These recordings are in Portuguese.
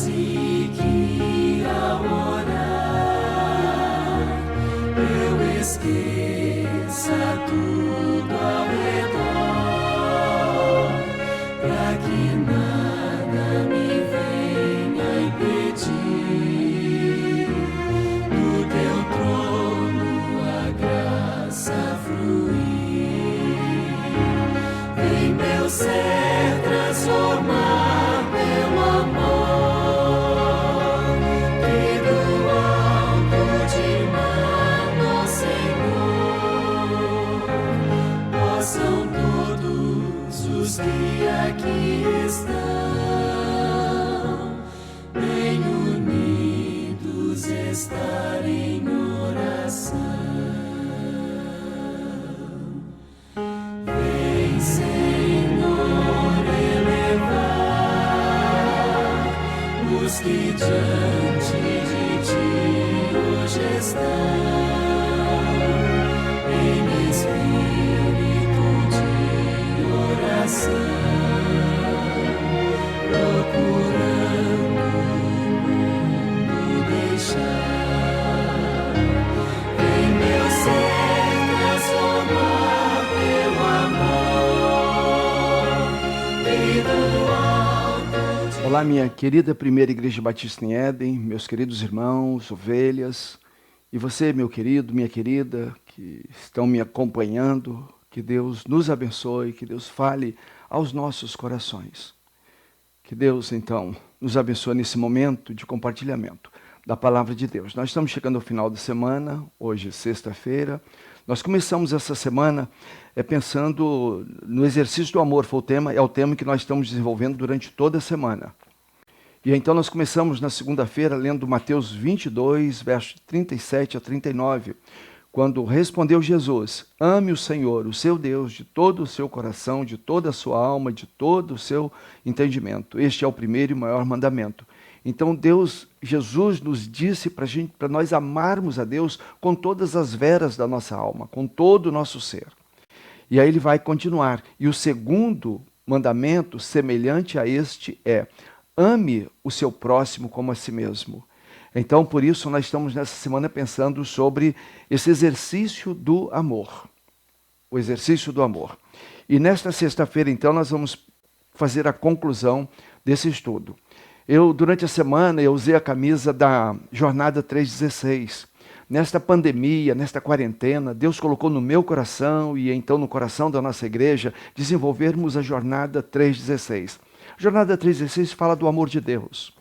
quase que ao orar eu esqueça tudo ao redor, pra que nada me venha impedir do teu trono a graça fluir. Vem, meu ser, transformar pelo amor que do alto te manda, Senhor. Possam todos os que aqui estão bem unidos estar em oração. Vem, Senhor, elevar os que diante de ti hoje estão em espírito de oração, procurando o mundo deixar. Vem, meu ser, transformar pelo amor e do alto de... Olá, minha querida Primeira Igreja Batista em Éden, meus queridos irmãos, ovelhas, e você, meu querido, minha querida, que estão me acompanhando, que Deus nos abençoe, que Deus fale aos nossos corações. Que Deus, então, nos abençoe nesse momento de compartilhamento da Palavra de Deus. Nós estamos chegando ao final da semana, hoje é sexta-feira. Nós começamos essa semana pensando no exercício do amor, é o tema que nós estamos desenvolvendo durante toda a semana. E então nós começamos na segunda-feira lendo Mateus 22, versos 37 a 39, quando respondeu Jesus: ame o Senhor, o seu Deus, de todo o seu coração, de toda a sua alma, de todo o seu entendimento. Este é o primeiro e maior mandamento. Então Jesus nos disse para nós amarmos a Deus com todas as veras da nossa alma, com todo o nosso ser. E aí ele vai continuar. E o segundo mandamento, semelhante a este, é: ame o seu próximo como a si mesmo. Então, por isso, nós estamos nessa semana pensando sobre esse exercício do amor. O exercício do amor. E nesta sexta-feira, então, nós vamos fazer a conclusão desse estudo. Durante a semana, eu usei a camisa da Jornada 316. Nesta pandemia, nesta quarentena, Deus colocou no meu coração e então no coração da nossa igreja desenvolvermos a Jornada 316. A Jornada 316 fala do amor de Deus.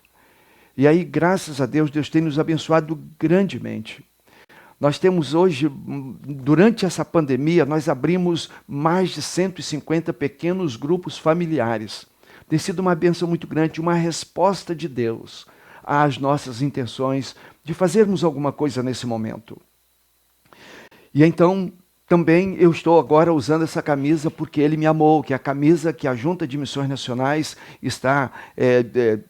E aí, graças a Deus, Deus tem nos abençoado grandemente. Nós temos hoje, durante essa pandemia, nós abrimos mais de 150 pequenos grupos familiares. Tem sido uma bênção muito grande, uma resposta de Deus às nossas intenções de fazermos alguma coisa nesse momento. E então, também eu estou agora usando essa camisa porque Ele me amou, que é a camisa que a Junta de Missões Nacionais está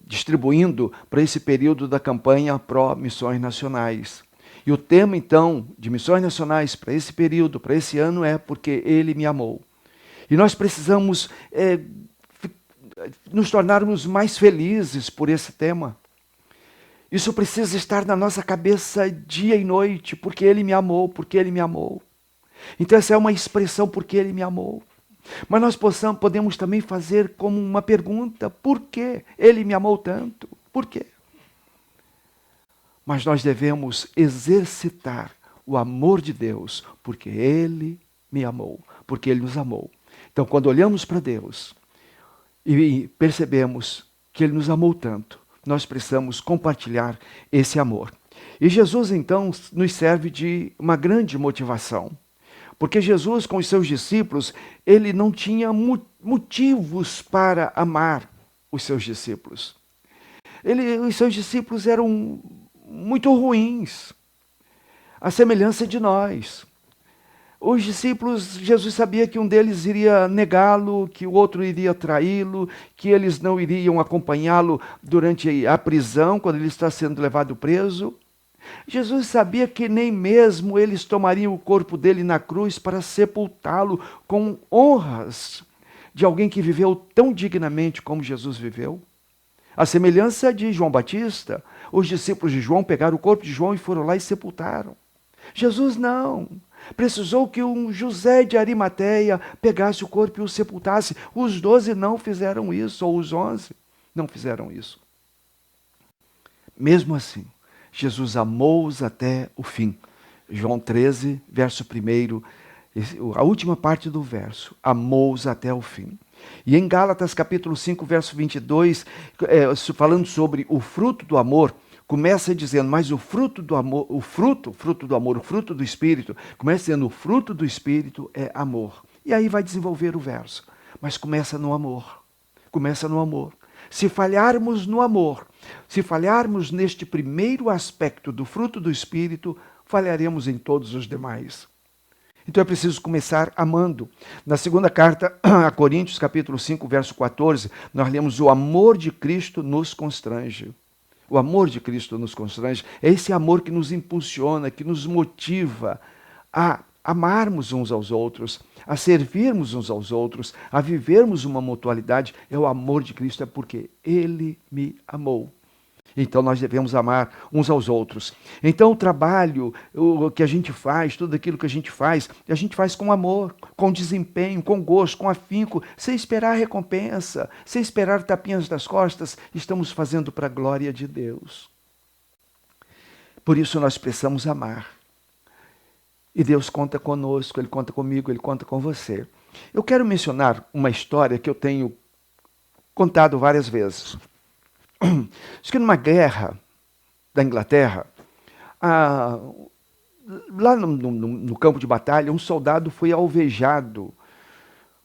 distribuindo para esse período da campanha Pró-Missões Nacionais. E o tema, então, de Missões Nacionais para esse período, para esse ano, é porque Ele me amou. E nós precisamos nos tornarmos mais felizes por esse tema. Isso precisa estar na nossa cabeça dia e noite, porque Ele me amou, porque Ele me amou. Então essa é uma expressão, porque Ele me amou. Mas nós podemos também fazer como uma pergunta: por que Ele me amou tanto? Por quê? Mas nós devemos exercitar o amor de Deus, porque Ele me amou, porque Ele nos amou. Então quando olhamos para Deus e percebemos que Ele nos amou tanto, nós precisamos compartilhar esse amor. E Jesus, então, nos serve de uma grande motivação. Porque Jesus, com os seus discípulos, Ele não tinha motivos para amar os seus discípulos. Os seus discípulos eram muito ruins, à semelhança de nós. Os discípulos, Jesus sabia que um deles iria negá-lo, que o outro iria traí-lo, que eles não iriam acompanhá-lo durante a prisão, quando ele está sendo levado preso. Jesus sabia que nem mesmo eles tomariam o corpo dele na cruz para sepultá-lo com honras de alguém que viveu tão dignamente como Jesus viveu. A semelhança de João Batista, os discípulos de João pegaram o corpo de João e foram lá e sepultaram. Jesus não. Precisou que um José de Arimateia pegasse o corpo e o sepultasse. Os 12 não fizeram isso, ou os 11 não fizeram isso. Mesmo assim, Jesus amou-os até o fim. João 13, verso 1, a última parte do verso, amou-os até o fim. E em Gálatas capítulo 5, verso 22, falando sobre o fruto do amor, começa dizendo, mas o fruto do amor, o fruto do Espírito, começa dizendo, o fruto do Espírito é amor. E aí vai desenvolver o verso, mas começa no amor, começa no amor. Se falharmos no amor, se falharmos neste primeiro aspecto do fruto do Espírito, falharemos em todos os demais. Então é preciso começar amando. Na segunda carta a Coríntios, capítulo 5, verso 14, nós lemos o amor de Cristo nos constrange. O amor de Cristo nos constrange. É esse amor que nos impulsiona, que nos motiva a amarmos uns aos outros, a servirmos uns aos outros, a vivermos uma mutualidade. É o amor de Cristo, é porque Ele me amou. Então nós devemos amar uns aos outros. Então o trabalho, o que a gente faz, tudo aquilo que a gente faz com amor, com desempenho, com gosto, com afinco, sem esperar recompensa, sem esperar tapinhas das costas, estamos fazendo para a glória de Deus. Por isso nós precisamos amar. E Deus conta conosco, Ele conta comigo, Ele conta com você. Eu quero mencionar uma história que eu tenho contado várias vezes. Diz que numa guerra da Inglaterra, lá no campo de batalha, um soldado foi alvejado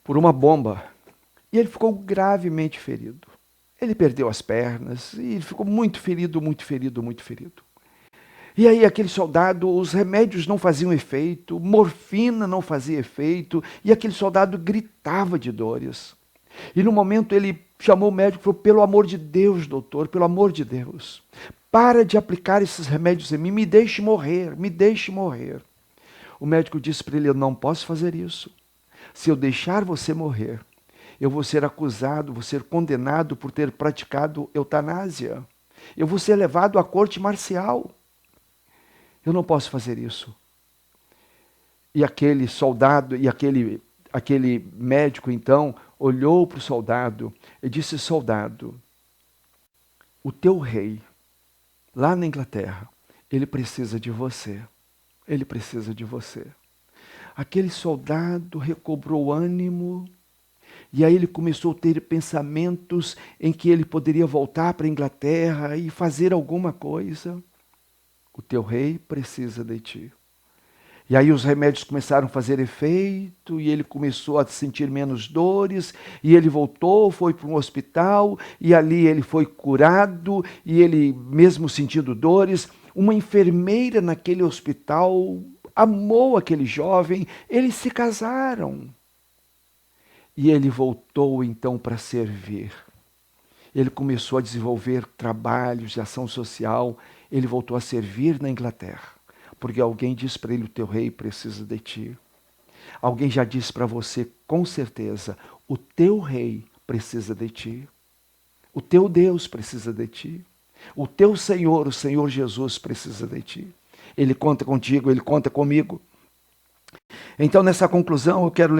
por uma bomba e ele ficou gravemente ferido. Ele perdeu as pernas e ele ficou muito ferido, muito ferido, muito ferido. E aí aquele soldado, os remédios não faziam efeito, morfina não fazia efeito, e aquele soldado gritava de dores. E no momento ele chamou o médico e falou, pelo amor de Deus, doutor, pelo amor de Deus, para de aplicar esses remédios em mim, me deixe morrer, me deixe morrer. O médico disse para ele, eu não posso fazer isso. Se eu deixar você morrer, eu vou ser acusado, vou ser condenado por ter praticado eutanásia. Eu vou ser levado à corte marcial. Eu não posso fazer isso. E aquele soldado, e aquele médico, então, olhou para o soldado e disse, soldado, o teu rei, lá na Inglaterra, ele precisa de você. Ele precisa de você. Aquele soldado recobrou ânimo, e aí ele começou a ter pensamentos em que ele poderia voltar para a Inglaterra e fazer alguma coisa. O teu rei precisa de ti. E aí os remédios começaram a fazer efeito, e ele começou a sentir menos dores, e ele voltou, foi para um hospital, e ali ele foi curado, e ele, mesmo sentindo dores, uma enfermeira naquele hospital amou aquele jovem, eles se casaram. E ele voltou então para servir. Ele começou a desenvolver trabalhos de ação social, ele voltou a servir na Inglaterra. Porque alguém disse para ele, o teu rei precisa de ti. Alguém já disse para você, com certeza, o teu rei precisa de ti. O teu Deus precisa de ti. O teu Senhor, o Senhor Jesus precisa de ti. Ele conta contigo, Ele conta comigo. Então, nessa conclusão, eu quero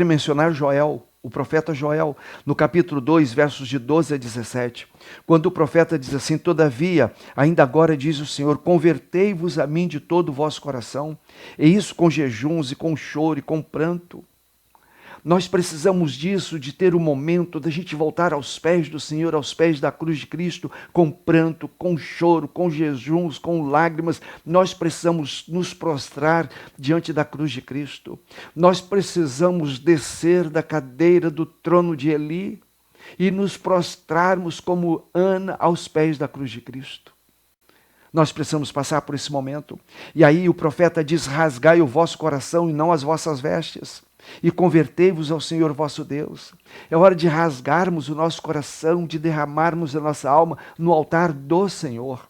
mencionar Joel, o profeta Joel, no capítulo 2, versos de 12 a 17. Quando o profeta diz assim, todavia, ainda agora diz o Senhor, convertei-vos a mim de todo o vosso coração, e isso com jejuns e com choro e com pranto. Nós precisamos disso, de ter um momento da gente voltar aos pés do Senhor, aos pés da cruz de Cristo, com pranto, com choro, com jejuns, com lágrimas. Nós precisamos nos prostrar diante da cruz de Cristo. Nós precisamos descer da cadeira do trono de Eli e nos prostrarmos como Ana aos pés da cruz de Cristo. Nós precisamos passar por esse momento. E aí o profeta diz, rasgai o vosso coração e não as vossas vestes. E convertei-vos ao Senhor vosso Deus. É hora de rasgarmos o nosso coração, de derramarmos a nossa alma no altar do Senhor.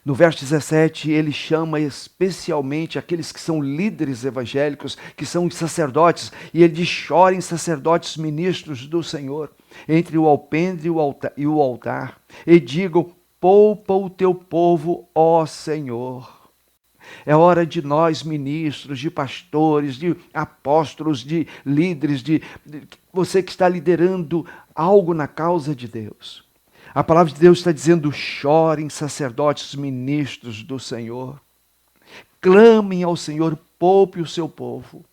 No verso 17, ele chama especialmente aqueles que são líderes evangélicos, que são sacerdotes, e ele diz, chorem sacerdotes ministros do Senhor. entre o alpendre e o altar, e digam: poupa o teu povo, ó Senhor. É hora de nós, ministros, de pastores, de apóstolos, de líderes, de você que está liderando algo na causa de Deus. A palavra de Deus está dizendo: chorem, sacerdotes, ministros do Senhor. Clamem ao Senhor, poupe o seu povo.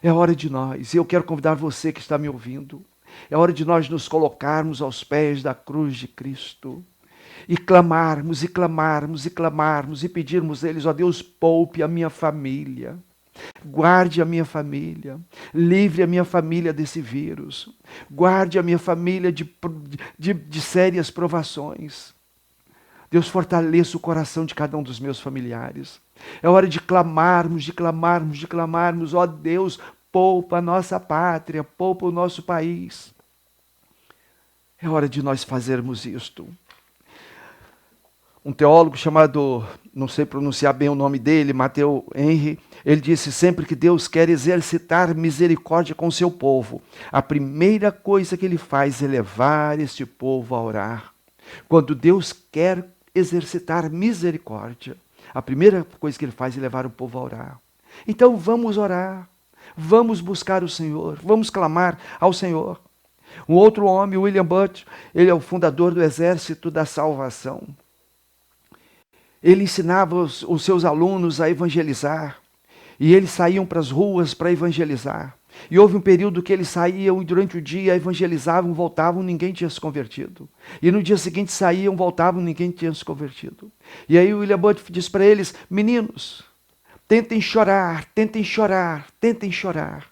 É hora de nós, e eu quero convidar você que está me ouvindo, é hora de nós nos colocarmos aos pés da cruz de Cristo e clamarmos, e clamarmos, e clamarmos, e pedirmos a eles: ó Deus, poupe a minha família, guarde a minha família, livre a minha família desse vírus, guarde a minha família de sérias provações. Deus, fortaleça o coração de cada um dos meus familiares. É hora de clamarmos, de clamarmos, de clamarmos: ó Deus, poupa a nossa pátria, poupa o nosso país. É hora de nós fazermos isto. Um teólogo chamado, não sei pronunciar bem o nome dele, Matthew Henry, ele disse: sempre que Deus quer exercitar misericórdia com o seu povo, a primeira coisa que ele faz é levar este povo a orar. Quando Deus quer exercitar misericórdia, a primeira coisa que ele faz é levar o povo a orar. Então vamos orar, vamos buscar o Senhor, vamos clamar ao Senhor. Um outro homem, William Booth, ele é o fundador do Exército da Salvação. Ele ensinava os seus alunos a evangelizar, e eles saíam para as ruas para evangelizar. E houve um período que eles saíam e durante o dia evangelizavam, voltavam, ninguém tinha se convertido. E no dia seguinte saíam, voltavam, ninguém tinha se convertido. E aí o William Booth disse para eles: meninos, tentem chorar, tentem chorar, tentem chorar.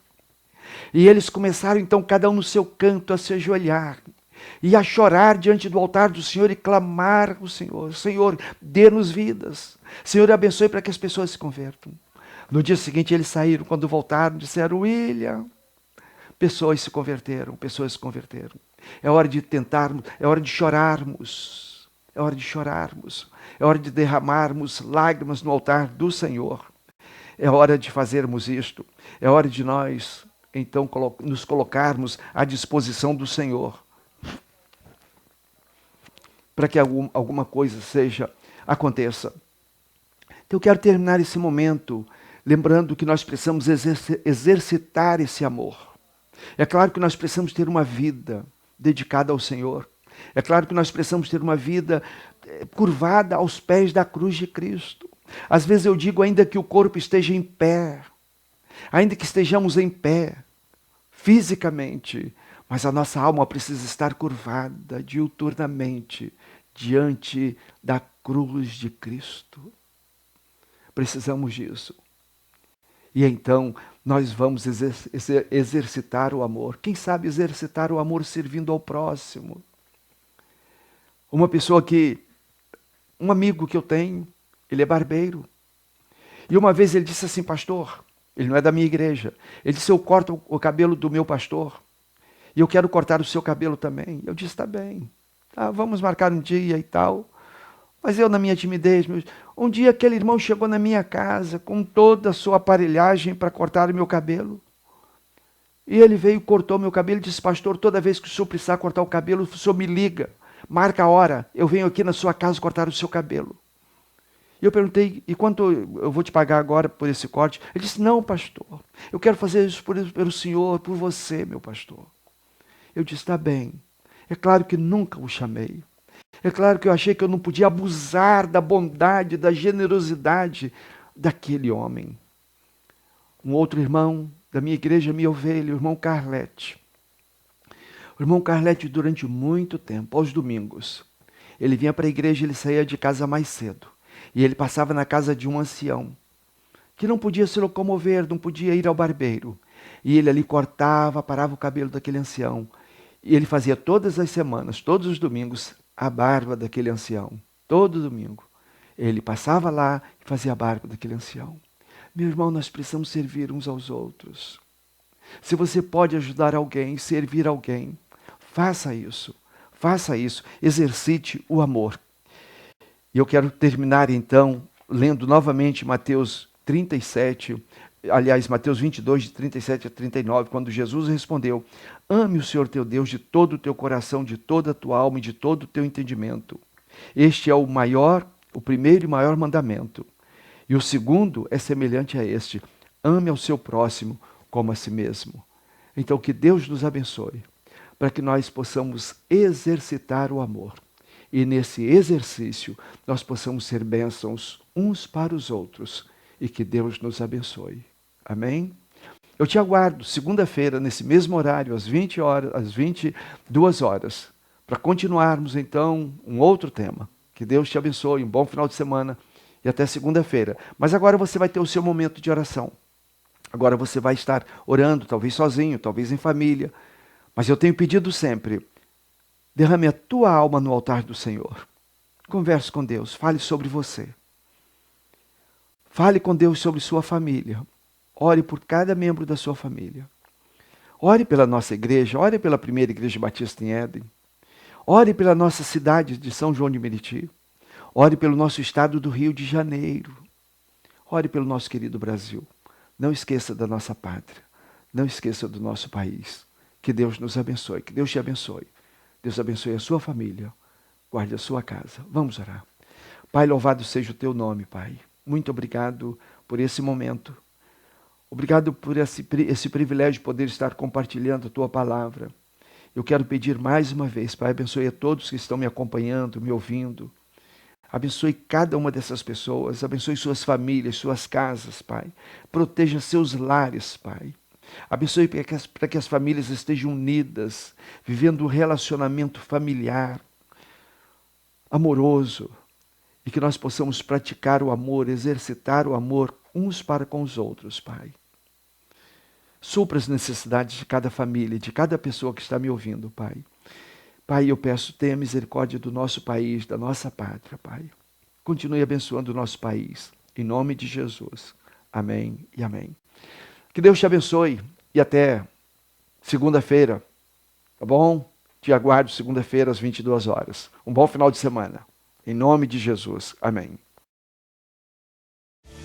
E eles começaram então, cada um no seu canto, a se ajoelhar e a chorar diante do altar do Senhor e clamar ao Senhor: Senhor, dê-nos vidas. Senhor, abençoe para que as pessoas se convertam. No dia seguinte eles saíram, quando voltaram, disseram: William, pessoas se converteram, pessoas se converteram. É hora de tentarmos, é hora de chorarmos, é hora de chorarmos, é hora de derramarmos lágrimas no altar do Senhor. É hora de fazermos isto, é hora de nós, então, nos colocarmos à disposição do Senhor, para que alguma coisa aconteça. Então eu quero terminar esse momento lembrando que nós precisamos exercitar esse amor. É claro que nós precisamos ter uma vida dedicada ao Senhor. É claro que nós precisamos ter uma vida curvada aos pés da cruz de Cristo. Às vezes eu digo: ainda que o corpo esteja em pé, ainda que estejamos em pé, fisicamente, mas a nossa alma precisa estar curvada diuturnamente diante da cruz de Cristo. Precisamos disso. E então nós vamos exercitar o amor. Quem sabe exercitar o amor servindo ao próximo. Um amigo que eu tenho, ele é barbeiro. E uma vez ele disse assim: pastor, ele não é da minha igreja. Ele disse: eu corto o cabelo do meu pastor e eu quero cortar o seu cabelo também. Eu disse: tá bem, tá, vamos marcar um dia e tal. Mas eu, na minha timidez, um dia aquele irmão chegou na minha casa com toda a sua aparelhagem para cortar o meu cabelo. E ele veio, cortou meu cabelo e disse: pastor, toda vez que o senhor precisar cortar o cabelo, o senhor me liga, marca a hora, eu venho aqui na sua casa cortar o seu cabelo. E eu perguntei: e quanto eu vou te pagar agora por esse corte? Ele disse: não, pastor, eu quero fazer isso pelo senhor, por você, meu pastor. Eu disse: tá bem. É claro que nunca o chamei. É claro que eu achei que eu não podia abusar da bondade, da generosidade daquele homem. Um outro irmão da minha igreja, minha ovelha, o irmão Carlete. O irmão Carlete, durante muito tempo, aos domingos, ele vinha para a igreja, ele saía de casa mais cedo. E ele passava na casa de um ancião, que não podia se locomover, não podia ir ao barbeiro. E ele ali cortava, parava o cabelo daquele ancião. E ele fazia todas as semanas, todos os domingos, a barba daquele ancião. Todo domingo. Ele passava lá e fazia a barba daquele ancião. Meu irmão, nós precisamos servir uns aos outros. Se você pode ajudar alguém, servir alguém, faça isso. Faça isso. Exercite o amor. E eu quero terminar então lendo novamente Mateus 37, aliás, Mateus 22, de 37 a 39, quando Jesus respondeu: ame o Senhor teu Deus de todo o teu coração, de toda a tua alma e de todo o teu entendimento. Este é o primeiro e maior mandamento. E o segundo é semelhante a este: ame ao seu próximo como a si mesmo. Então, que Deus nos abençoe, para que nós possamos exercitar o amor. E nesse exercício, nós possamos ser bênçãos uns para os outros. E que Deus nos abençoe. Amém? Eu te aguardo segunda-feira, nesse mesmo horário, às 22 horas, para continuarmos então um outro tema. Que Deus te abençoe, um bom final de semana e até segunda-feira. Mas agora você vai ter o seu momento de oração. Agora você vai estar orando, talvez sozinho, talvez em família. Mas eu tenho pedido sempre: derrame a tua alma no altar do Senhor. Converse com Deus, fale sobre você. Fale com Deus sobre sua família. Ore por cada membro da sua família. Ore pela nossa igreja, ore pela primeira igreja batista em Éden. Ore pela nossa cidade de São João de Meriti. Ore pelo nosso estado do Rio de Janeiro. Ore pelo nosso querido Brasil. Não esqueça da nossa pátria. Não esqueça do nosso país. Que Deus nos abençoe, que Deus te abençoe. Deus abençoe a sua família. Guarde a sua casa. Vamos orar. Pai, louvado seja o teu nome, Pai. Muito obrigado por esse momento. Obrigado por esse privilégio de poder estar compartilhando a tua palavra. Eu quero pedir mais uma vez, Pai, abençoe a todos que estão me acompanhando, me ouvindo. Abençoe cada uma dessas pessoas, abençoe suas famílias, suas casas, Pai. Proteja seus lares, Pai. Abençoe para que as famílias estejam unidas, vivendo um relacionamento familiar, amoroso, e que nós possamos praticar o amor, exercitar o amor uns para com os outros, Pai. Supra as necessidades de cada família, de cada pessoa que está me ouvindo, Pai. Pai, eu peço, tenha misericórdia do nosso país, da nossa pátria, Pai. Continue abençoando o nosso país, em nome de Jesus. Amém e amém. Que Deus te abençoe e até segunda-feira, tá bom? Te aguardo segunda-feira às 22 horas. Um bom final de semana. Em nome de Jesus. Amém.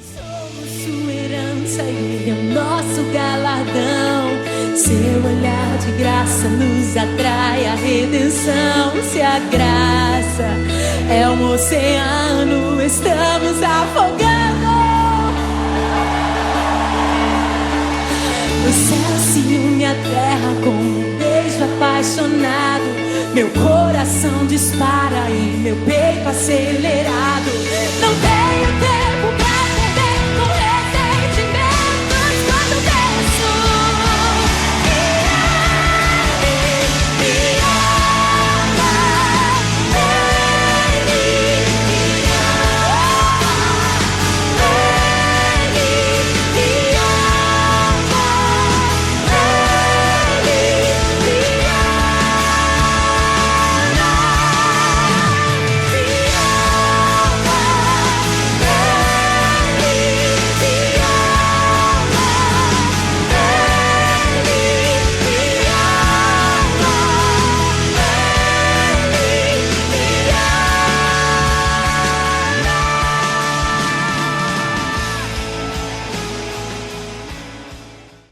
Somos sua herança e Ele é o nosso galardão. Seu olhar de graça nos atrai a redenção. Se a graça é um oceano, estamos afogando. O céu se une à terra com um beijo apaixonado. Meu coração dispara e meu peito acelerado. Não tenho tempo